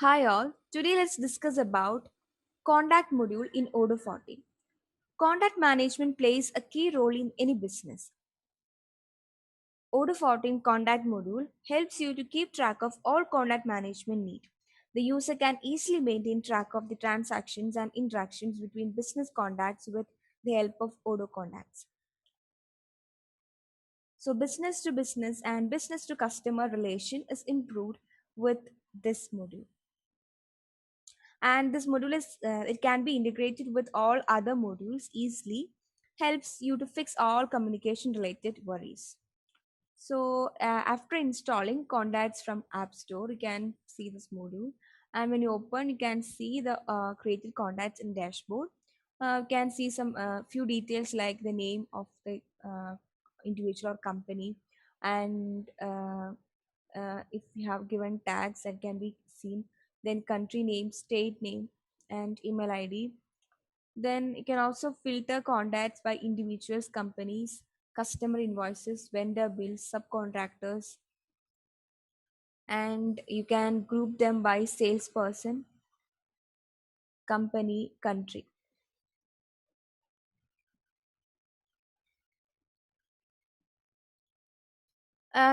Hi all, today let's discuss about contact module in Odoo 14. Contact management plays a key role in any business. Odoo 14 contact module helps you to keep track of all contact management need. The user can easily maintain track of the transactions and interactions between business contacts with the help of Odoo contacts. So business to business and business to customer relation is improved with this module. And this module is it can be integrated with all other modules easily, helps you to fix all communication related worries. So after installing contacts from App Store, you can see this module, and when you open you can see the created contacts in dashboard. You can see some few details like the name of the individual or company, and if you have given tags that can be seen, then country name, state name, and email id. Then you can also filter contacts by individuals, companies, customer invoices, vendor bills, subcontractors, and you can group them by salesperson, company, country.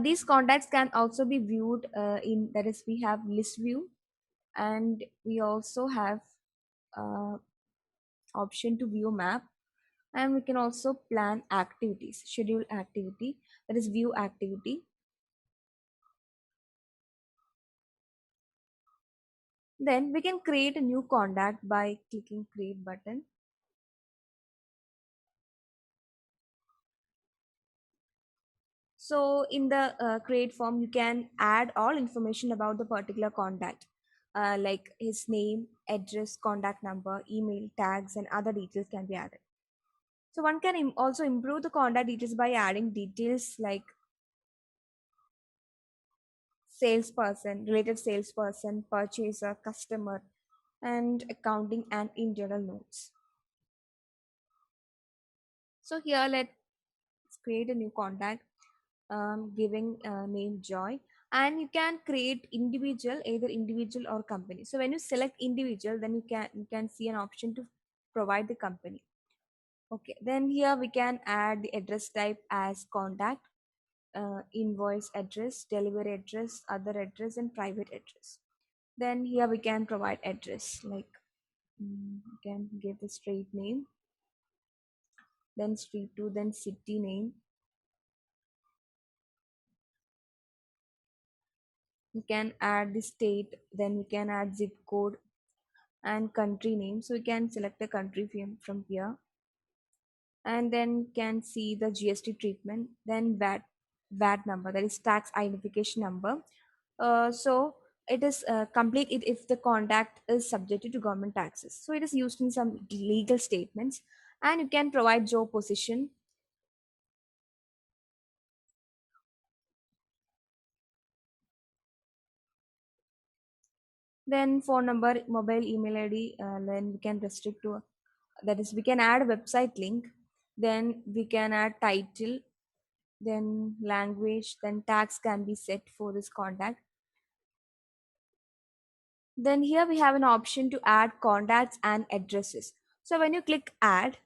These contacts can also be viewed in, that is, we have list view, and we also have uh, option to view map, and we can also plan activities, schedule activity, that is view activity. Then we can create a new contact by clicking create button. So in the create form you can add all information about the particular contact, like his name, address, contact number, email, tags, and other details can be added. So one can also improve the contact details by adding details like salesperson, related salesperson, purchaser, customer, and accounting and internal notes. So here let's create a new contact, giving name Joy, and you can create individual, either individual or company. So when you select individual, then you can see an option to provide the company. Okay, then here we can add the address type as contact, invoice address, delivery address, other address, and private address. Then here we can provide address like, you can give the street name, then street 2, then city name. You can add the state, then we can add zip code and country name. So you can select the country from here, and then can see the GST treatment, then VAT number, that is tax identification number. So it is complete it if the contact is subjected to government taxes. So it is used in some legal statements, and you can provide job position. Then phone number, mobile, email ID. Then we can restrict to, that is, we can add a website link. Then we can add title, then language, then tags can be set for this contact. Then here we have an option to add contacts and addresses. So when you click add,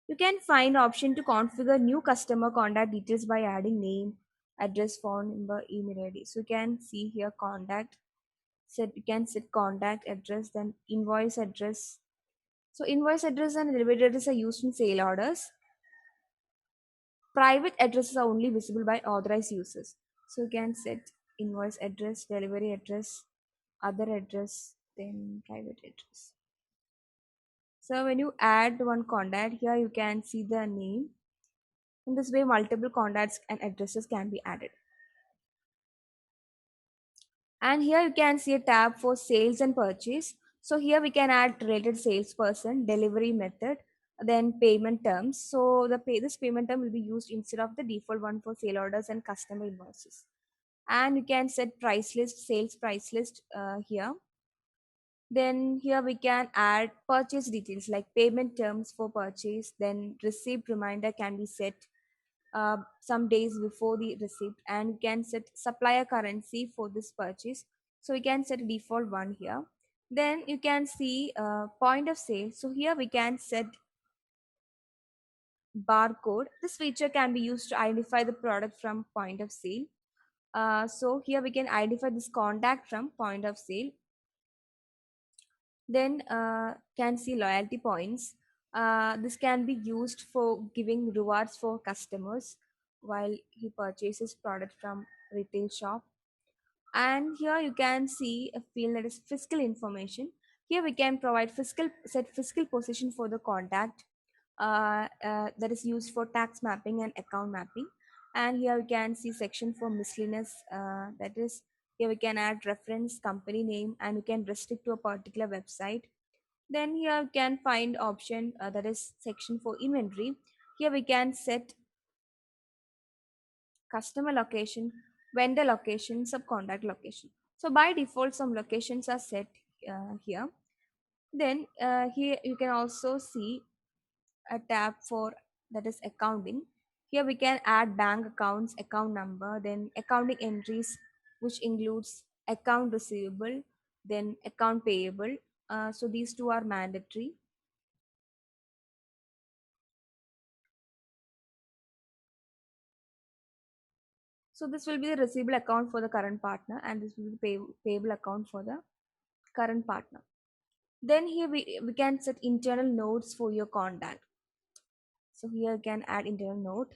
you can find option to configure new customer contact details by adding name, address, phone number, email ID. So you can see here contact, set, you can set contact address, then invoice address. So invoice address and delivery address are used in sale orders. Private addresses are only visible by authorized users. So you can set invoice address, delivery address, other address, then private address. So when you add one contact, here you can see the name. In this way, multiple contacts and addresses can be added. And here you can see a tab for sales and purchase. So here we can add related salesperson, delivery method, then payment terms. So this payment term will be used instead of the default one for sale orders and customer invoices. And you can set price list, sales price list here. Then here we can add purchase details like payment terms for purchase, then receipt reminder can be set some days before the receipt, and you can set supplier currency for this purchase. So we can set a default one here. Then you can see point of sale. So here we can set barcode. This feature can be used to identify the product from point of sale. So here we can identify this contact from point of sale. Then can see loyalty points. This can be used for giving rewards for customers while he purchases product from retail shop. And here you can see a field that is fiscal information. Here we can provide fiscal position for the contact, that is used for tax mapping and account mapping. And here we can see section for miscellaneous, that is, here we can add reference company name and we can restrict to a particular website. Then here we can find option, that is section for inventory. Here we can set customer location, vendor location, subcontract location. So by default, some locations are set here. Then here you can also see a tab for, that is accounting. Here we can add bank accounts, account number, then accounting entries, which includes account receivable, then account payable. So these two are mandatory. So this will be the receivable account for the current partner, and this will be the payable account for the current partner. Then here we can set internal notes for your contact. So here you can add internal note.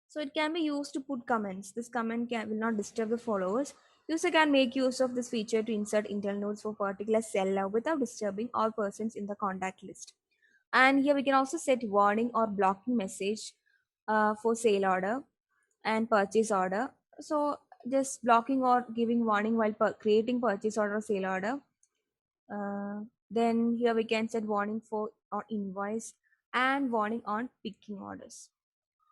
So it can be used to put comments. This comment will not disturb the followers. User can make use of this feature to insert internal notes for particular seller without disturbing all persons in the contact list. And here we can also set warning or blocking message for sale order and purchase order. So just blocking or giving warning while creating purchase order or sale order. Uh, then here we can set warning for on invoice and warning on picking orders.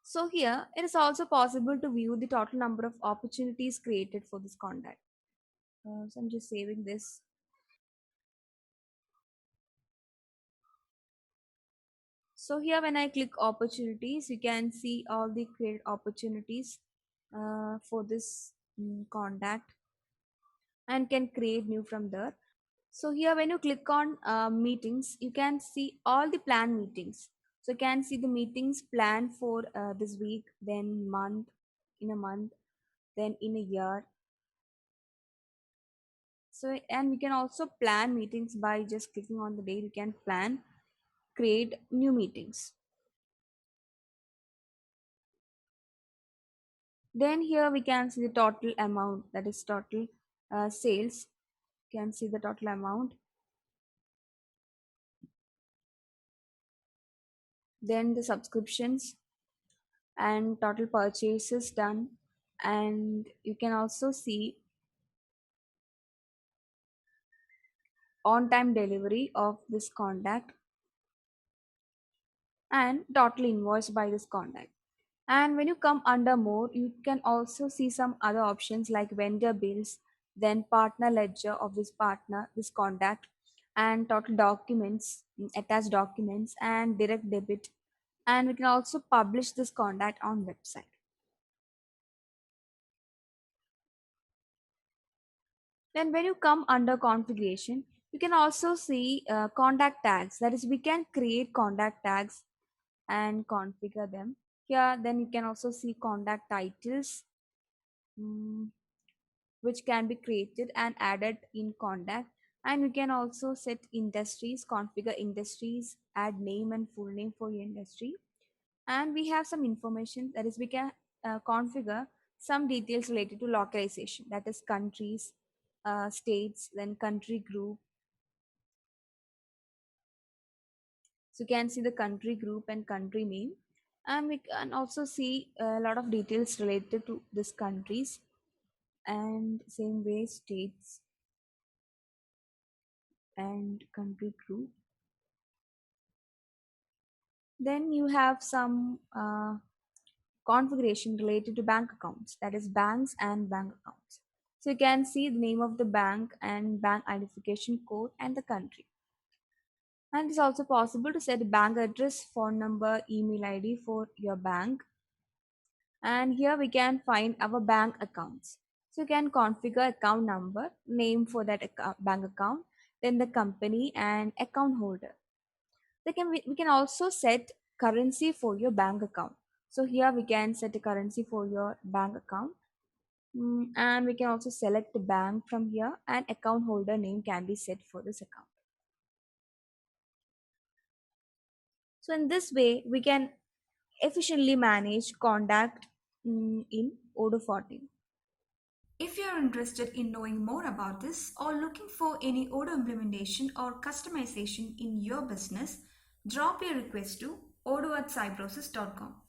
So here it is also possible to view the total number of opportunities created for this contact. So I'm just saving this. So here when I click opportunities, you can see all the created opportunities for this contact and can create new from there. So here when you click on meetings, you can see all the planned meetings. So you can see the meetings planned for this week, then month, in a month, then in a year. So and we can also plan meetings by just clicking on the date. We can plan, create new meetings. Then here we can see the total amount, that is total sales. You can see the total amount. Then the subscriptions and total purchases done. And you can also see on time delivery of this contact and total invoice by this contact. And when you come under more, you can also see some other options like vendor bills, then partner ledger of this partner, this contact, and total documents, attached documents, and direct debit. And we can also publish this contact on website. Then when you come under configuration, you can also see contact tags. That is, we can create contact tags and configure them. Here, then you can also see contact titles, mm, which can be created and added in contact. And you can also set industries, configure industries, add name and full name for your industry. And we have some information, that is, we can configure some details related to localization, that is countries, states, then country group. So you can see the country group and country name. And we can also see a lot of details related to these countries, and same way states and country group. Then you have some configuration related to bank accounts, that is banks and bank accounts. So you can see the name of the bank and bank identification code and the country. And it's also possible to set bank address, phone number, email ID for your bank. And here we can find our bank accounts. So you can configure account number, name for that bank account, then the company and account holder. We can also set currency for your bank account. So here we can set a currency for your bank account. And we can also select the bank from here, and account holder name can be set for this account. So in this way, we can efficiently manage contact in Odoo 14. If you are interested in knowing more about this or looking for any Odoo implementation or customization in your business, drop your request to odoo@cybrosys.com.